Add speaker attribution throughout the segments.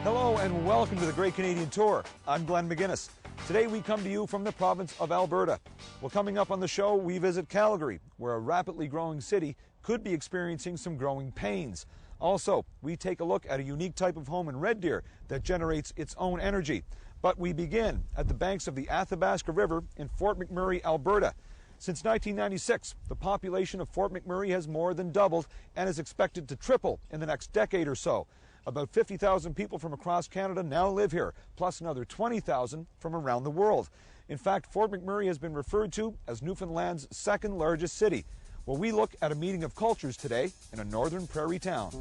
Speaker 1: Hello and welcome to the Great Canadian Tour. I'm Glen McInnis. Today we come to you from the province of Alberta. Well, coming up on the show, we visit Calgary, where a rapidly growing city could be experiencing some growing pains. Also, we take a look at a unique type of home in Red Deer that generates its own energy. But we begin at the banks of the Athabasca River in Fort McMurray, Alberta. Since 1996, the population of Fort McMurray has more than doubled and is expected to triple in the next decade or so. About 50,000 people from across Canada now live here, plus another 20,000 from around the world. In fact, Fort McMurray has been referred to as Newfoundland's second largest city. Well, we look at a meeting of cultures today in a northern prairie town.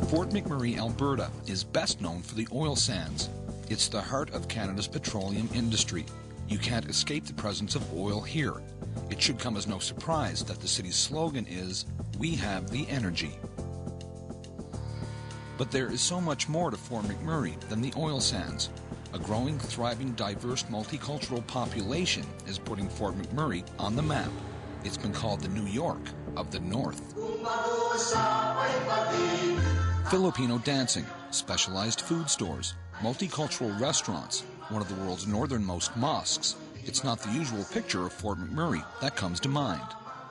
Speaker 2: Fort McMurray, Alberta is best known for the oil sands. It's the heart of Canada's petroleum industry. You can't escape the presence of oil here. It should come as no surprise that the city's slogan is, "We have the energy." But there is so much more to Fort McMurray than the oil sands. A growing, thriving, diverse, multicultural population is putting Fort McMurray on the map. It's been called the New York of the North. Filipino dancing, specialized food stores, multicultural restaurants, one of the world's northernmost mosques. It's not the usual picture of Fort McMurray that comes to mind.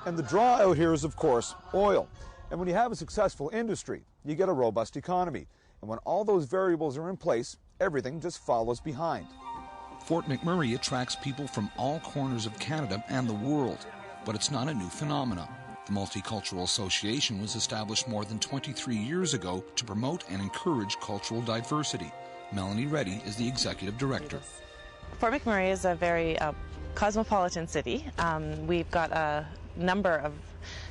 Speaker 1: And the draw out here is, of course, oil. And when you have a successful industry, you get a robust economy. And when all those variables are in place, everything just follows behind.
Speaker 2: Fort McMurray attracts people from all corners of Canada and the world, but it's not a new phenomenon. The Multicultural Association was established more than 23 years ago to promote and encourage cultural diversity. Melanie Reddy is the executive director.
Speaker 3: Fort McMurray is a very cosmopolitan city. We've got a number of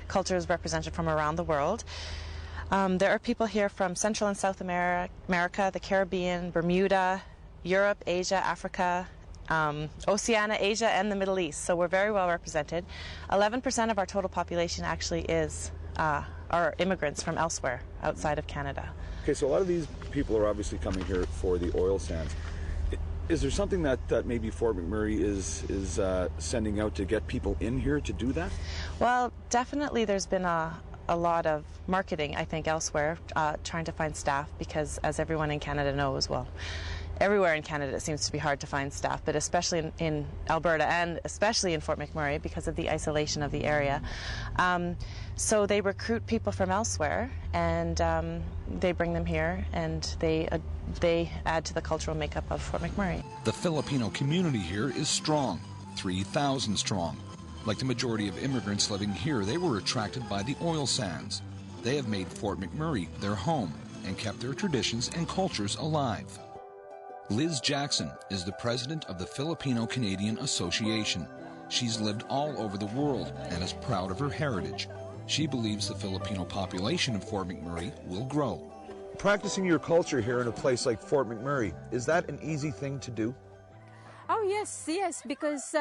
Speaker 3: cultures represented from around the world. There are people here from Central and South America, the Caribbean, Bermuda, Europe, Asia, Africa, Oceania, Asia, and the Middle East. So we're very well represented. 11% of our total population actually are immigrants from elsewhere outside of Canada.
Speaker 1: Okay, so a lot of these people are obviously coming here for the oil sands. Is there something that maybe Fort McMurray is sending out to get people in here to do that?
Speaker 3: Well, definitely there's been a lot of marketing, I think, elsewhere, trying to find staff because, as everyone in Canada knows, well, everywhere in Canada it seems to be hard to find staff, but especially in Alberta and especially in Fort McMurray because of the isolation of the area. So they recruit people from elsewhere and they bring them here and they add to the cultural makeup of Fort McMurray.
Speaker 2: The Filipino community here is strong, 3,000 strong. Like the majority of immigrants living here, they were attracted by the oil sands. They have made Fort McMurray their home and kept their traditions and cultures alive. Liz Jackson is the president of the Filipino-Canadian Association. She's lived all over the world and is proud of her heritage. She believes the Filipino population of Fort McMurray will grow.
Speaker 1: Practicing your culture here in a place like Fort McMurray, is that an easy thing to do?
Speaker 4: Oh yes, because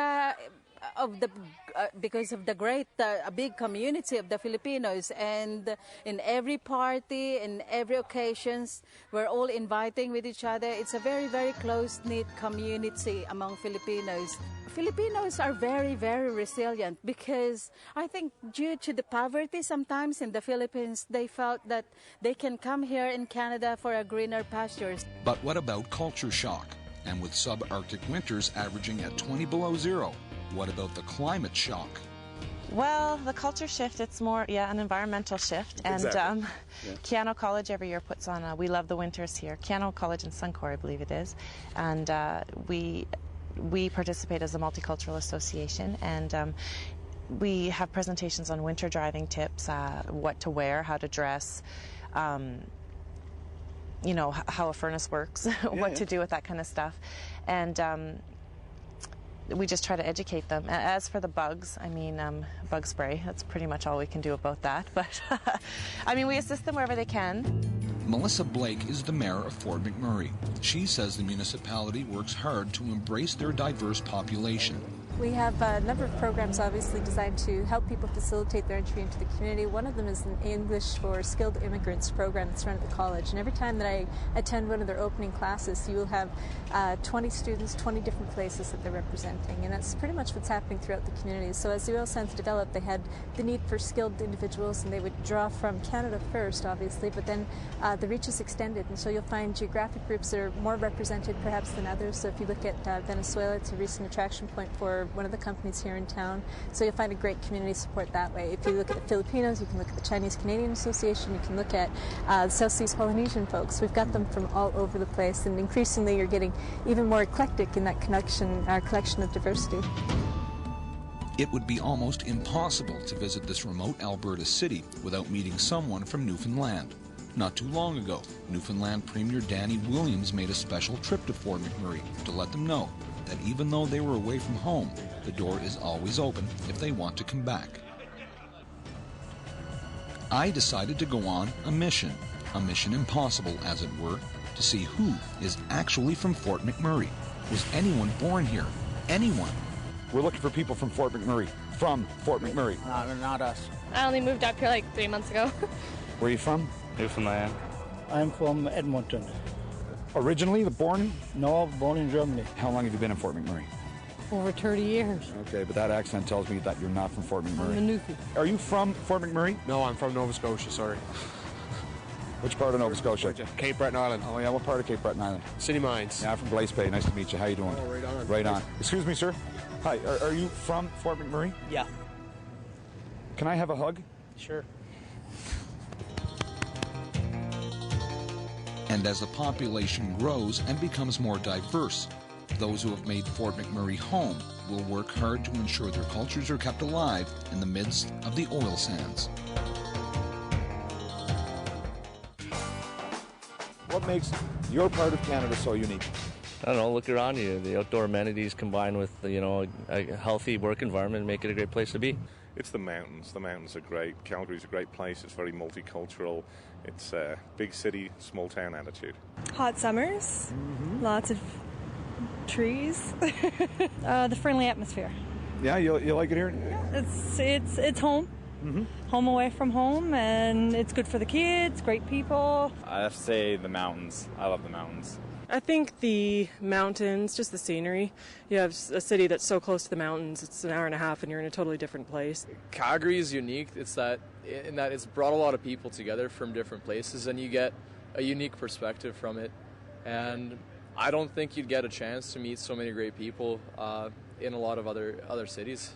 Speaker 4: of the great big community of the Filipinos, and in every party, in every occasions, we're all inviting with each other. It's a very, very close-knit community among Filipinos. Filipinos are very, very resilient because I think due to the poverty sometimes in the Philippines, they felt that they can come here in Canada for a greener pastures.
Speaker 2: But what about culture shock? And with subarctic winters averaging at 20 below zero, what about the climate shock?
Speaker 3: Well, the culture shift, it's more, an environmental shift. And
Speaker 1: Exactly.
Speaker 3: Keano College every year puts on We Love the Winters here. Keano College in Suncor, I believe it is. And we participate as a multicultural association, and we have presentations on winter driving tips, what to wear, how to dress, you know, how a furnace works, what to do with that kind of stuff. And we just try to educate them. As for the bugs, I mean, bug spray, that's pretty much all we can do about that. But, I mean, we assist them wherever they can.
Speaker 2: Melissa Blake is the mayor of Fort McMurray. She says the municipality works hard to embrace their diverse population.
Speaker 5: We have a number of programs obviously designed to help people facilitate their entry into the community. One of them is an English for Skilled Immigrants program that's run at the college. And every time that I attend one of their opening classes, you will have 20 students, 20 different places that they're representing. And that's pretty much what's happening throughout the community. So as the oil sands developed, they had the need for skilled individuals, and they would draw from Canada first, obviously, but then the reach is extended. And so you'll find geographic groups that are more represented perhaps than others. So if you look at Venezuela, it's a recent attraction point for one of the companies here in town. So you'll find a great community support that way. If you look at the Filipinos, you can look at the Chinese Canadian Association, you can look at South Seas Polynesian folks. We've got them from all over the place, and increasingly you're getting even more eclectic in that collection of diversity.
Speaker 2: It would be almost impossible to visit this remote Alberta city without meeting someone from Newfoundland. Not too long ago, Newfoundland Premier Danny Williams made a special trip to Fort McMurray to let them know that even though they were away from home, the door is always open if they want to come back. I decided to go on a mission impossible, as it were, to see who is actually from Fort McMurray. Was anyone born here? Anyone?
Speaker 1: We're looking for people from Fort McMurray. From Fort McMurray.
Speaker 6: Not us.
Speaker 7: I only moved up here like 3 months ago.
Speaker 1: Where are you from?
Speaker 6: Newfoundland. I'm from Edmonton.
Speaker 1: Originally, born?
Speaker 6: No, born in Germany.
Speaker 1: How long have you been in Fort McMurray?
Speaker 7: Over 30 years.
Speaker 1: Okay, but that accent tells me that you're not from Fort McMurray.
Speaker 7: I'm a Newfie.
Speaker 1: Are you from Fort McMurray?
Speaker 8: No, I'm from Nova Scotia, sorry.
Speaker 1: Which part of Nova Scotia?
Speaker 8: Cape Breton Island.
Speaker 1: Oh yeah, what part of Cape Breton Island?
Speaker 8: City Mines.
Speaker 1: Yeah, I'm from Blaze Bay. Nice to meet you. How you doing?
Speaker 8: Oh, right on.
Speaker 1: Right on. Excuse me, sir. Hi, are you from Fort McMurray?
Speaker 6: Yeah.
Speaker 1: Can I have a hug?
Speaker 6: Sure.
Speaker 2: And as the population grows and becomes more diverse, those who have made Fort McMurray home will work hard to ensure their cultures are kept alive in the midst of the oil sands.
Speaker 1: What makes your part of Canada so unique?
Speaker 9: I don't know, look around you. The outdoor amenities combined with, a healthy work environment make it a great place to be.
Speaker 10: It's the mountains. The mountains are great. Calgary's a great place. It's very multicultural. It's a big city, small town attitude.
Speaker 7: Hot summers, lots of trees, the friendly atmosphere.
Speaker 1: Yeah, you like it here?
Speaker 7: It's home. Home away from home, and it's good for the kids, great people.
Speaker 11: I have to say the mountains. I love the mountains.
Speaker 12: I think the mountains, just the scenery. You have a city that's so close to the mountains, it's an hour and a half and you're in a totally different place.
Speaker 13: Calgary is unique. It's that it's brought a lot of people together from different places, and you get a unique perspective from it. And I don't think you'd get a chance to meet so many great people in a lot of other cities.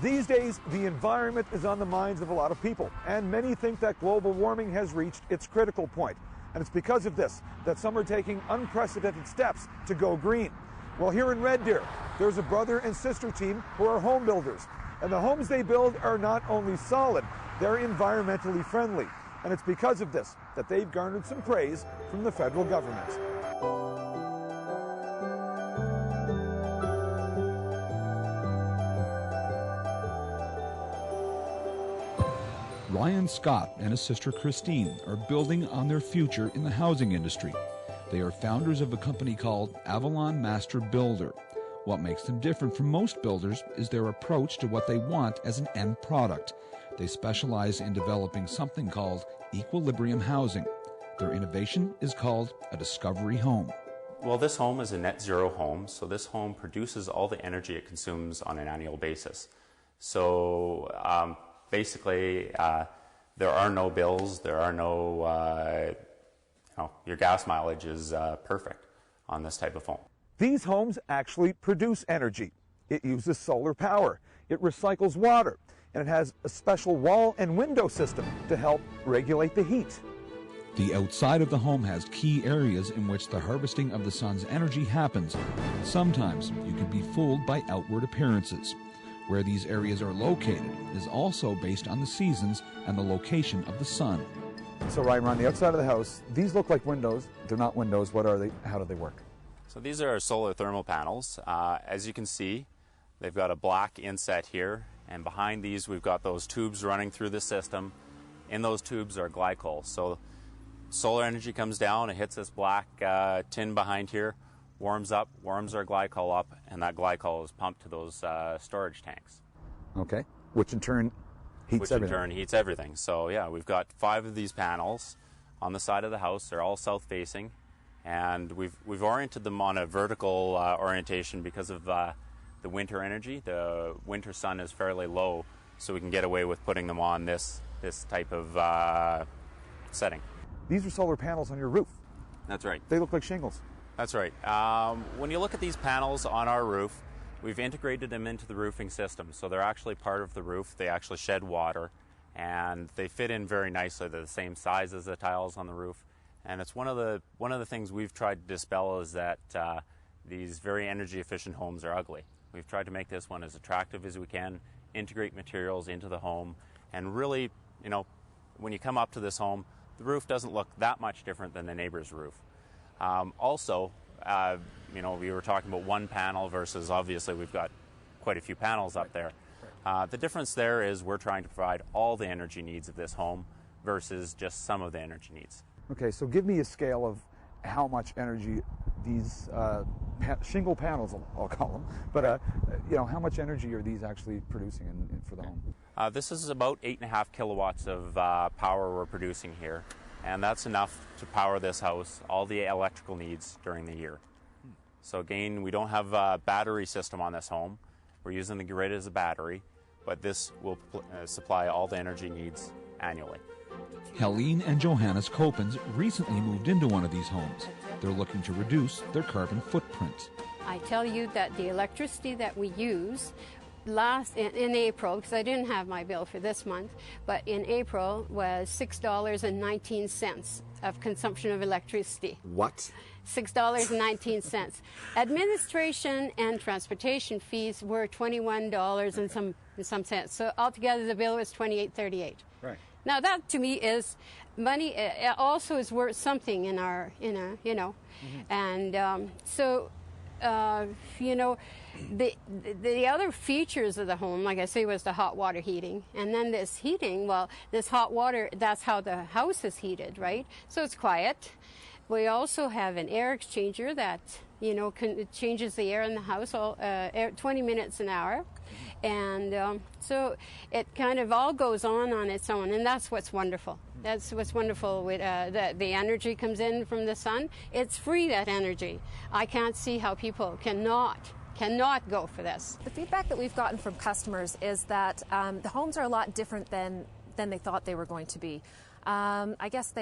Speaker 1: These days, the environment is on the minds of a lot of people, and many think that global warming has reached its critical point. And it's because of this that some are taking unprecedented steps to go green. Well, here in Red Deer, there's a brother and sister team who are home builders. And the homes they build are not only solid, they're environmentally friendly. And it's because of this that they've garnered some praise from the federal government.
Speaker 2: Ryan Scott and his sister Christine are building on their future in the housing industry. They are founders of a company called Avalon Master Builder. What makes them different from most builders is their approach to what they want as an end product. They specialize in developing something called equilibrium housing. Their innovation is called a discovery home.
Speaker 14: Well, this home is a net zero home, so this home produces all the energy it consumes on an annual basis. So basically, there are no bills, there are no, your gas mileage is perfect on this type of home.
Speaker 1: These homes actually produce energy. It uses solar power, it recycles water, and it has a special wall and window system to help regulate the heat.
Speaker 2: The outside of the home has key areas in which the harvesting of the sun's energy happens. Sometimes you can be fooled by outward appearances. Where these areas are located is also based on the seasons and the location of the sun.
Speaker 1: So Ryan, we're on the outside of the house. These look like windows. They're not windows. What are they? How do they work?
Speaker 14: So these are our solar thermal panels. As you can see, they've got a black inset here, and behind these we've got those tubes running through the system. In those tubes are glycol. So solar energy comes down, it hits this black tin behind here, warms up, warms our glycol up, and that glycol is pumped to those storage tanks.
Speaker 1: Okay, which in turn heats everything.
Speaker 14: Which in turn heats everything. So yeah, we've got 5 of these panels on the side of the house. They're all south-facing, and we've oriented them on a vertical orientation because of the winter energy. The winter sun is fairly low, so we can get away with putting them on this type of setting.
Speaker 1: These are solar panels on your roof.
Speaker 14: That's right.
Speaker 1: They look like shingles.
Speaker 14: That's right. When you look at these panels on our roof, we've integrated them into the roofing system, so they're actually part of the roof. They actually shed water, and they fit in very nicely. They're the same size as the tiles on the roof, and it's one of the things we've tried to dispel is that these very energy efficient homes are ugly. We've tried to make this one as attractive as we can, integrate materials into the home, and really, you know, when you come up to this home, the roof doesn't look that much different than the neighbor's roof. Also, you know, we were talking about one panel versus obviously we've got quite a few panels up there. The difference there is we're trying to provide all the energy needs of this home versus just some of the energy needs.
Speaker 1: Okay, so give me a scale of how much energy these shingle panels, I'll call them, but you know, how much energy are these actually producing for the home?
Speaker 14: This is about 8.5 kilowatts of power we're producing here, and that's enough to power this house, all the electrical needs during the year. So again, we don't have a battery system on this home. We're using the grid as a battery, but this will supply all the energy needs annually.
Speaker 2: Helene and Johannes Copens recently moved into one of these homes. They're looking to reduce their carbon footprint.
Speaker 15: I tell you that the electricity that we use in April, because I didn't have my bill for this month, but in April was $6.19 of consumption of electricity.
Speaker 1: What?
Speaker 15: $6.19. Administration and transportation fees were $21 and some cents. So altogether the bill was $28.38.
Speaker 1: Right.
Speaker 15: Now that to me is money. It also is worth something in our, you know, mm-hmm. And so, you know, the other features of the home, like I say, was the hot water heating, and then this heating. Well, this hot water, that's how the house is heated, right? So it's quiet. We also have an air exchanger that, you know, it changes the air in the house 20 minutes an hour. And so it kind of all goes on its own, and that's what's wonderful. That's what's wonderful with the energy comes in from the sun. It's free, that energy. I can't see how people cannot go for this.
Speaker 5: The feedback that we've gotten from customers is that the homes are a lot different than they thought they were going to be. I guess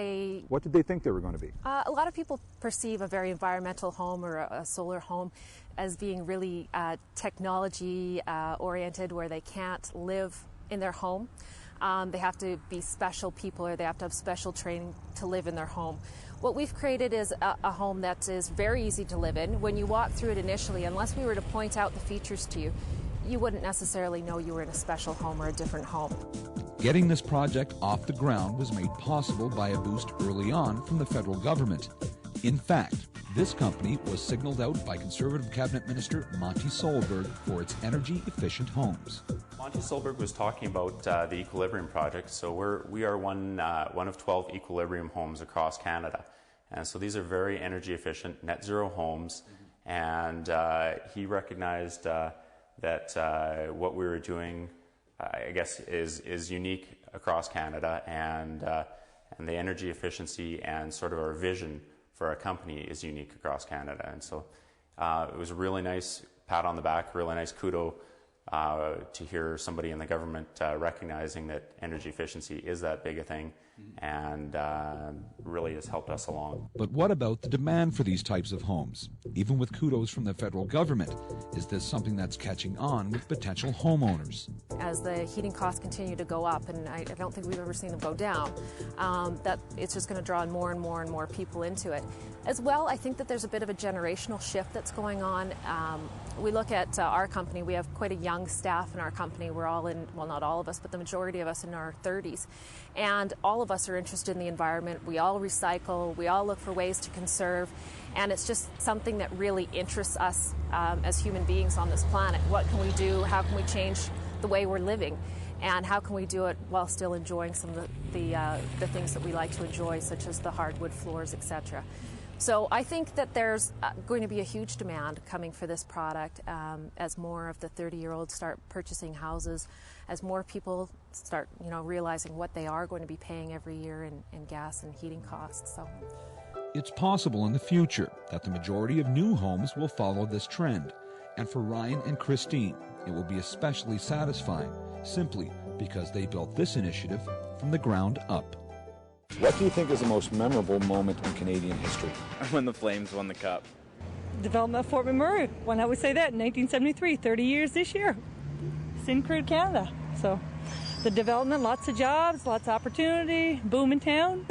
Speaker 1: What did they think they were going to be?
Speaker 5: A lot of people perceive a very environmental home or a solar home as being really technology oriented, where they can't live in their home. They have to be special people, or they have to have special training to live in their home. What we've created is a home that is very easy to live in. When you walk through it initially, unless we were to point out the features to you, you wouldn't necessarily know you were in a special home or a different home.
Speaker 2: Getting this project off the ground was made possible by a boost early on from the federal government. In fact, this company was signaled out by Conservative Cabinet Minister Monty Solberg for its energy-efficient homes.
Speaker 14: Monty Solberg was talking about the Equilibrium project. So we are one of 12 Equilibrium homes across Canada. And so these are very energy-efficient, net-zero homes. And he recognized that what we were doing, I guess, is unique across Canada, and the energy efficiency and sort of our vision for our company is unique across Canada. And so it was a really nice pat on the back, really nice kudo to hear somebody in the government recognizing that energy efficiency is that big a thing, and really has helped us along.
Speaker 2: But what about the demand for these types of homes? Even with kudos from the federal government, is this something that's catching on with potential homeowners?
Speaker 5: As the heating costs continue to go up, and I don't think we've ever seen them go down, that it's just going to draw more and more and more people into it. As well, I think that there's a bit of a generational shift that's going on. We look at our company, we have quite a young staff in our company. We're all in, well, not all of us, but the majority of us in our 30s. And all of us are interested in the environment. We all recycle. We all look for ways to conserve. And it's just something that really interests us as human beings on this planet. What can we do? How can we change the way we're living?
Speaker 16: and how can we do it while still enjoying some of the things that we like to enjoy, such as the hardwood floors, etc. So I think that there's going to be a huge demand coming for this product as more of the 30-year-olds start purchasing houses, as more people start, realizing what they are going to be paying every year in gas and heating costs. So
Speaker 2: it's possible in the future that the majority of new homes will follow this trend. And for Ryan and Christine, it will be especially satisfying, simply because they built this initiative from the ground up.
Speaker 1: What do you think is the most memorable moment in Canadian history?
Speaker 11: When the Flames won the Cup.
Speaker 7: Development of Fort McMurray. When I would say that in 1973, 30 years this year. Syncrude Canada. So the development, lots of jobs, lots of opportunity, boom in town.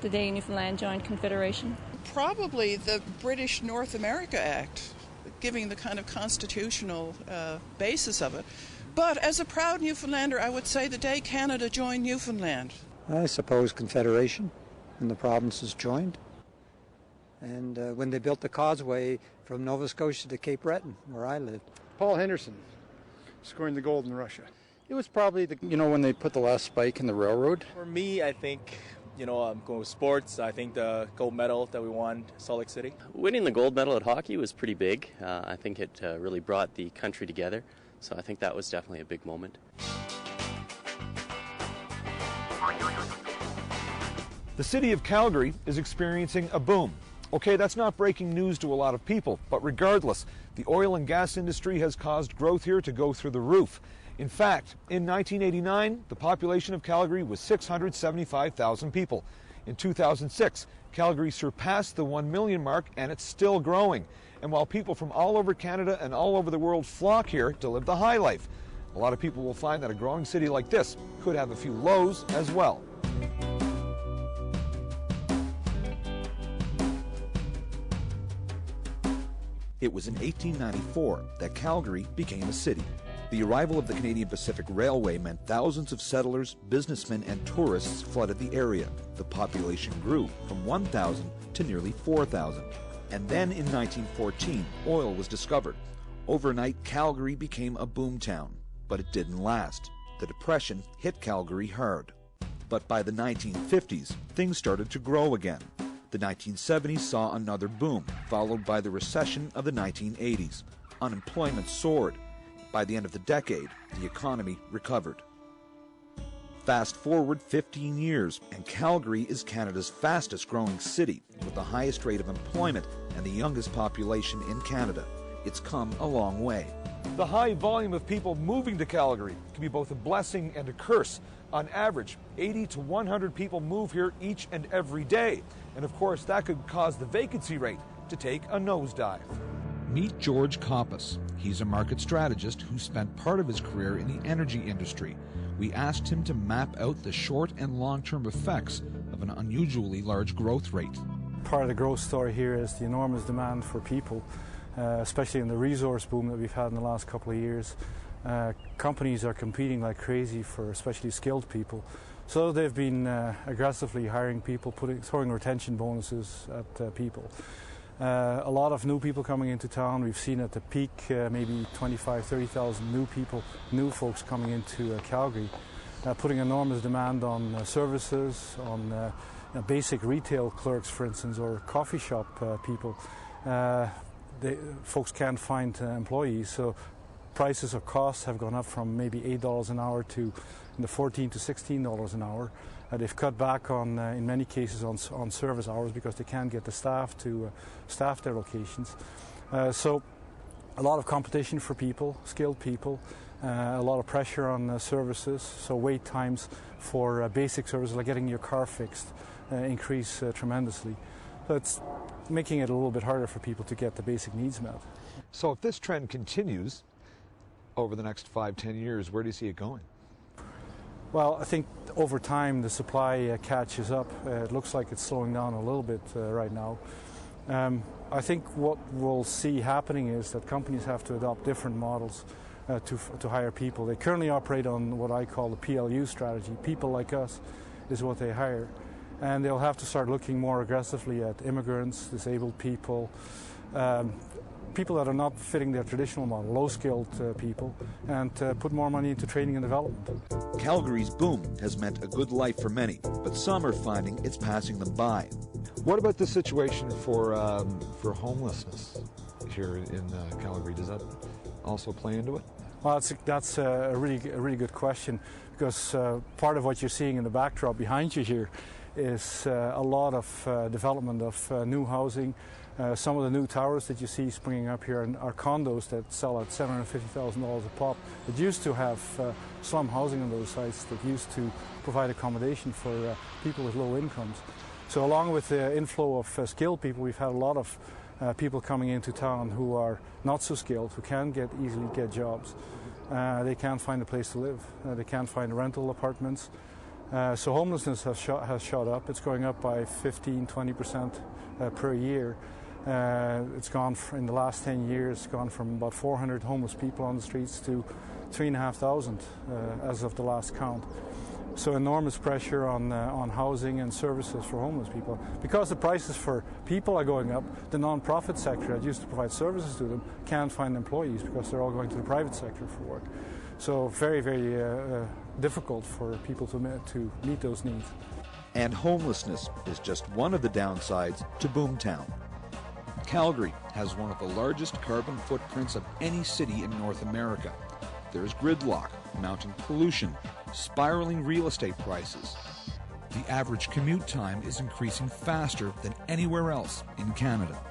Speaker 17: The day Newfoundland joined Confederation.
Speaker 18: Probably the British North America Act, giving the kind of constitutional basis of it. But as a proud Newfoundlander, I would say the day Canada joined Newfoundland.
Speaker 19: I suppose Confederation, when the provinces joined. And when they built the causeway from Nova Scotia to Cape Breton, where I lived.
Speaker 20: Paul Henderson scoring the gold in Russia. It was probably, when they put the last spike in the railroad.
Speaker 21: For me, I think, I'm going with sports. I think the gold medal that we won, Salt Lake City.
Speaker 22: Winning the gold medal at hockey was pretty big. I think it really brought the country together. So I think that was definitely a big moment.
Speaker 1: The city of Calgary is experiencing a boom. Okay, that's not breaking news to a lot of people, but regardless, the oil and gas industry has caused growth here to go through the roof. In fact, in 1989, the population of Calgary was 675,000 people. In 2006, Calgary surpassed the 1 million mark, and it's still growing. And while people from all over Canada and all over the world flock here to live the high life, a lot of people will find that a growing city like this could have a few lows as well.
Speaker 2: It was in 1894 that Calgary became a city. The arrival of the Canadian Pacific Railway meant thousands of settlers, businessmen, and tourists flooded the area. The population grew from 1,000 to nearly 4,000. And then in 1914, oil was discovered. Overnight, Calgary became a boomtown. But it didn't last. The Depression hit Calgary hard. But by the 1950s, things started to grow again. The 1970s saw another boom, followed by the recession of the 1980s. Unemployment soared. By the end of the decade, the economy recovered. Fast forward 15 years, and Calgary is Canada's fastest growing city, with the highest rate of employment and the youngest population in Canada. It's come a long way.
Speaker 1: The high volume of people moving to Calgary can be both a blessing and a curse. On average, 80 to 100 people move here each and every day. And of course, that could cause the vacancy rate to take a nosedive.
Speaker 2: Meet George Koppas. He's a market strategist who spent part of his career in the energy industry. We asked him to map out the short and long-term effects of an unusually large growth rate.
Speaker 6: Part of the growth story here is the enormous demand for people, especially in the resource boom that we've had in the last couple of years. Companies are competing like crazy for especially skilled people. So they've been aggressively hiring people, throwing retention bonuses at people. A lot of new people coming into town. We've seen at the peak maybe 25,000, 30,000 new folks coming into Calgary, putting enormous demand on services, on basic retail clerks, for instance, or coffee shop people. Folks can't find employees, so prices or costs have gone up from maybe $8 an hour to in the $14 to $16 an hour. They've cut back on, in many cases, on service hours because they can't get the staff to staff their locations. So a lot of competition for people, skilled people, a lot of pressure on services, so wait times for basic services like getting your car fixed increase tremendously. So it's making it a little bit harder for people to get the basic needs met.
Speaker 1: So if this trend continues over the next 5-10 years, where do you see it going?
Speaker 6: Well, I think over time the supply catches up. It looks like it's slowing down a little bit right now. I think what we'll see happening is that companies have to adopt different models to hire people. They currently operate on what I call the PLU strategy. People like us is what they hire. And they'll have to start looking more aggressively at immigrants, disabled people, people that are not fitting their traditional model, low-skilled people, and put more money into training and development.
Speaker 1: Calgary's boom has meant a good life for many, but some are finding it's passing them by. What about the situation for homelessness here in Calgary? Does that also play into it?
Speaker 6: Well, that's a really good question, because part of what you're seeing in the backdrop behind you here is a lot of development of new housing. Some of the new towers that you see springing up here are condos that sell at $750,000 a pop. It used to have slum housing on those sites that used to provide accommodation for people with low incomes. So along with the inflow of skilled people, we've had a lot of people coming into town who are not so skilled, who can't easily get jobs. They can't find a place to live. They can't find rental apartments. So homelessness has shot up. It's going up by 15-20% per year. It's gone in the last 10 years, gone from about 400 homeless people on the streets to 3,500 as of the last count. So enormous pressure on housing and services for homeless people. Because the prices for people are going up, the non-profit sector that used to provide services to them can't find employees because they're all going to the private sector for work. So very, very difficult for people to meet those needs.
Speaker 1: And homelessness is just one of the downsides to Boomtown. Calgary has one of the largest carbon footprints of any city in North America. There's gridlock, mounting pollution, spiraling real estate prices. The average commute time is increasing faster than anywhere else in Canada.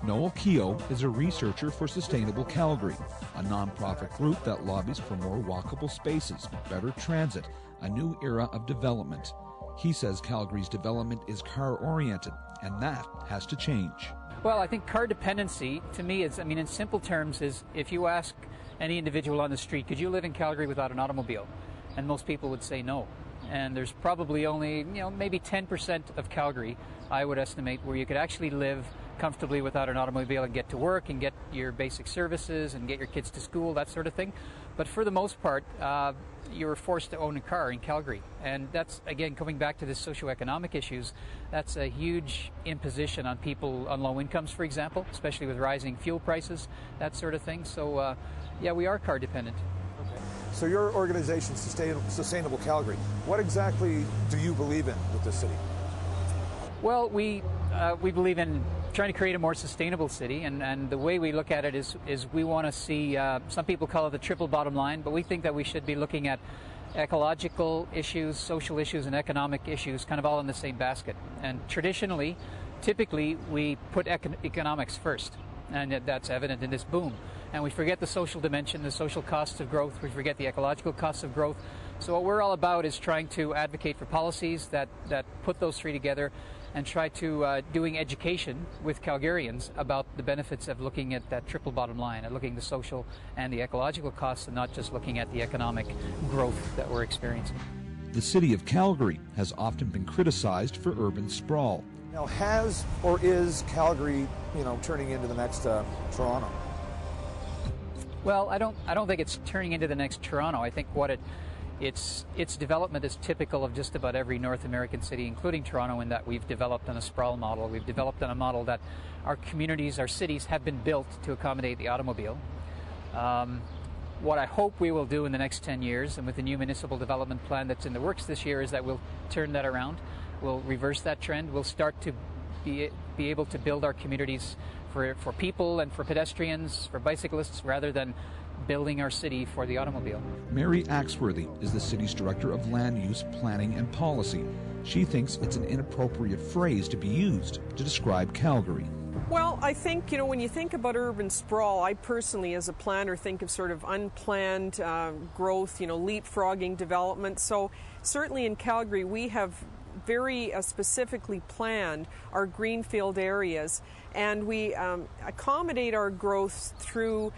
Speaker 1: Noel Keogh is a researcher for Sustainable Calgary, a nonprofit group that lobbies for more walkable spaces, better transit, a new era of development. He says Calgary's development is car-oriented, and that has to change.
Speaker 3: Well, I think car dependency, to me, in simple terms, is if you ask any individual on the street, could you live in Calgary without an automobile? And most people would say no. And there's probably only, maybe 10% of Calgary, I would estimate, where you could actually live comfortably without an automobile and get to work and get your basic services and get your kids to school, that sort of thing. But for the most part, you're forced to own a car in Calgary. And that's, again, coming back to the socioeconomic issues, that's a huge imposition on people on low incomes, for example, especially with rising fuel prices, that sort of thing. So, yeah, we are car dependent.
Speaker 1: Okay. So your organization, Sustainable Calgary, what exactly do you believe in with this city?
Speaker 3: Well, we believe in trying to create a more sustainable city, and the way we look at it is we want to see, some people call it the triple bottom line, but we think that we should be looking at ecological issues, social issues, and economic issues kind of all in the same basket. And typically, we put economics first, and that's evident in this boom. And we forget the social dimension, the social costs of growth, we forget the ecological costs of growth. So what we're all about is trying to advocate for policies that put those three together, and try to doing education with Calgarians about the benefits of looking at that triple bottom line, and looking at the social and the ecological costs, and not just looking at the economic growth that we're experiencing.
Speaker 1: The city of Calgary has often been criticized for urban sprawl. Now, has or is Calgary, turning into the next Toronto?
Speaker 3: Well, I don't think it's turning into the next Toronto. I think its development is typical of just about every North American city, including Toronto, in that we've developed on a sprawl model. We've developed on a model that our communities, our cities have been built to accommodate the automobile. What I hope we will do in the next 10 years, and with the new municipal development plan that's in the works this year, is that we'll turn that around. We'll reverse that trend. We'll start to be able to build our communities for people and for pedestrians, for bicyclists, rather than building our city for the automobile.
Speaker 1: Mary Axworthy is the city's director of land use, planning, and policy. She thinks it's an inappropriate phrase to be used to describe Calgary.
Speaker 4: Well, I think, when you think about urban sprawl, I personally, as a planner, think of sort of unplanned growth, leapfrogging development. So certainly in Calgary, we have very specifically planned our greenfield areas, and we accommodate our growth through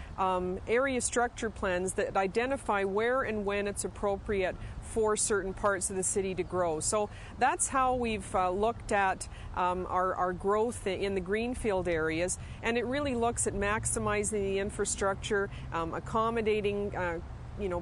Speaker 4: area structure plans that identify where and when it's appropriate for certain parts of the city to grow. So that's how we've looked at our growth in the greenfield areas, and it really looks at maximizing the infrastructure, accommodating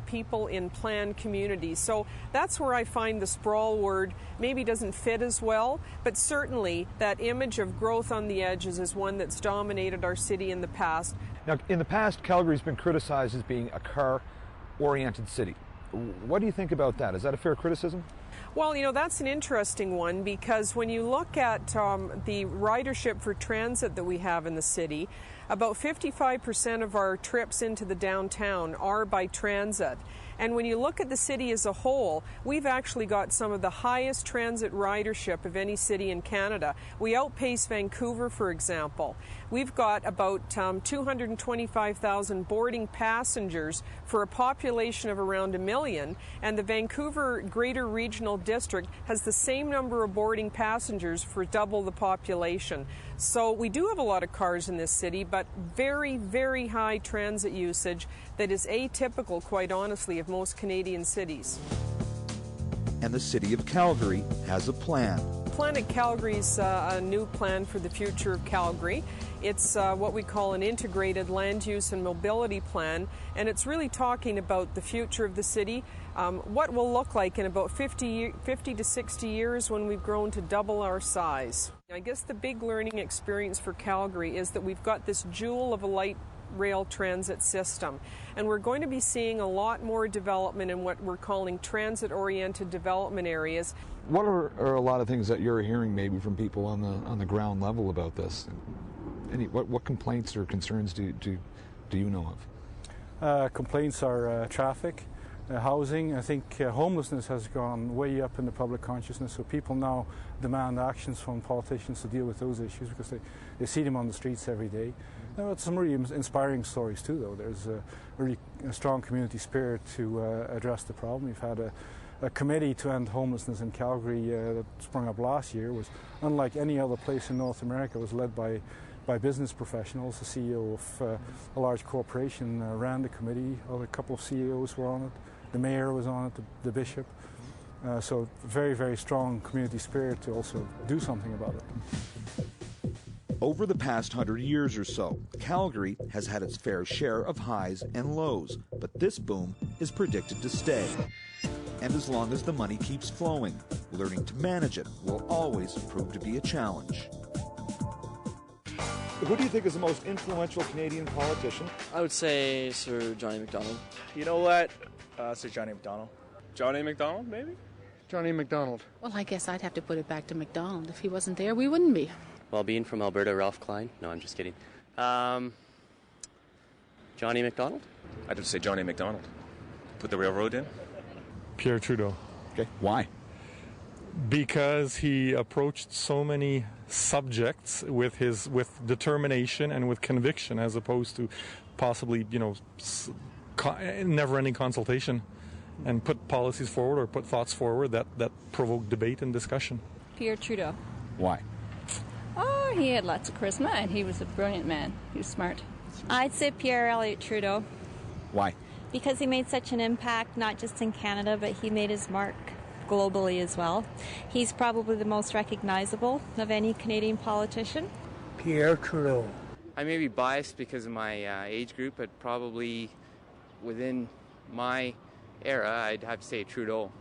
Speaker 4: people in planned communities. So that's where I find the sprawl word maybe doesn't fit as well, but certainly that image of growth on the edges is one that's dominated our city in the past.
Speaker 1: Now, in the past, Calgary's been criticized as being a car-oriented city. What do you think about that? Is that a fair criticism?
Speaker 4: Well, that's an interesting one, because when you look at the ridership for transit that we have in the city, about 55% of our trips into the downtown are by transit. And when you look at the city as a whole, we've actually got some of the highest transit ridership of any city in Canada. We outpace Vancouver, for example. We've got about 225,000 boarding passengers for a population of around 1 million, and the Vancouver Greater Regional District has the same number of boarding passengers for double the population. So we do have a lot of cars in this city, but very, very high transit usage that is atypical, quite honestly, of most Canadian cities.
Speaker 1: And the city of Calgary has a plan.
Speaker 4: Planet Calgary's a new plan for the future of Calgary. It's what we call an integrated land use and mobility plan, and it's really talking about the future of the city, what will look like in about 50 to 60 years when we've grown to double our size. I guess the big learning experience for Calgary is that we've got this jewel of a light rail transit system, and we're going to be seeing a lot more development in what we're calling transit-oriented development areas.
Speaker 1: What are a lot of things that you're hearing maybe from people on the ground level about this? What complaints or concerns do you know of?
Speaker 6: Complaints are traffic, housing. I think homelessness has gone way up in the public consciousness, so people now demand actions from politicians to deal with those issues because they see them on the streets every day. Now, it's some really inspiring stories too, though. There's a really strong community spirit to address the problem. We've had a committee to end homelessness in Calgary that sprung up last year. Was unlike any other place in North America. It was led by business professionals. The CEO of a large corporation ran the committee. A couple of CEOs were on it. The mayor was on it, the bishop. So very, very strong community spirit to also do something about it.
Speaker 1: Over the past 100 years or so, Calgary has had its fair share of highs and lows, but this boom is predicted to stay. And as long as the money keeps flowing, learning to manage it will always prove to be a challenge. Who do you think is the most influential Canadian politician?
Speaker 8: I would say Sir Johnny MacDonald.
Speaker 21: You know what? Sir Johnny MacDonald. Johnny MacDonald, maybe?
Speaker 20: Johnny MacDonald.
Speaker 9: Well, I guess I'd have to put it back to MacDonald. If he wasn't there, we wouldn't be.
Speaker 22: Well, being from Alberta, Ralph Klein. No, I'm just kidding. Johnny MacDonald?
Speaker 23: I'd have to say Johnny MacDonald. Put the railroad in.
Speaker 24: Pierre Trudeau.
Speaker 1: Okay. Why?
Speaker 24: Because he approached so many subjects with determination and with conviction, as opposed to possibly, never-ending consultation, and put policies forward or put thoughts forward that provoke debate and discussion.
Speaker 17: Pierre Trudeau.
Speaker 1: Why?
Speaker 17: Oh, he had lots of charisma, and he was a brilliant man. He was smart.
Speaker 25: I'd say Pierre Elliott Trudeau.
Speaker 1: Why?
Speaker 25: Because he made such an impact, not just in Canada, but he made his mark globally as well. He's probably the most recognizable of any Canadian politician.
Speaker 26: Pierre Trudeau.
Speaker 27: I may be biased because of my age group, but probably within my era, I'd have to say Trudeau.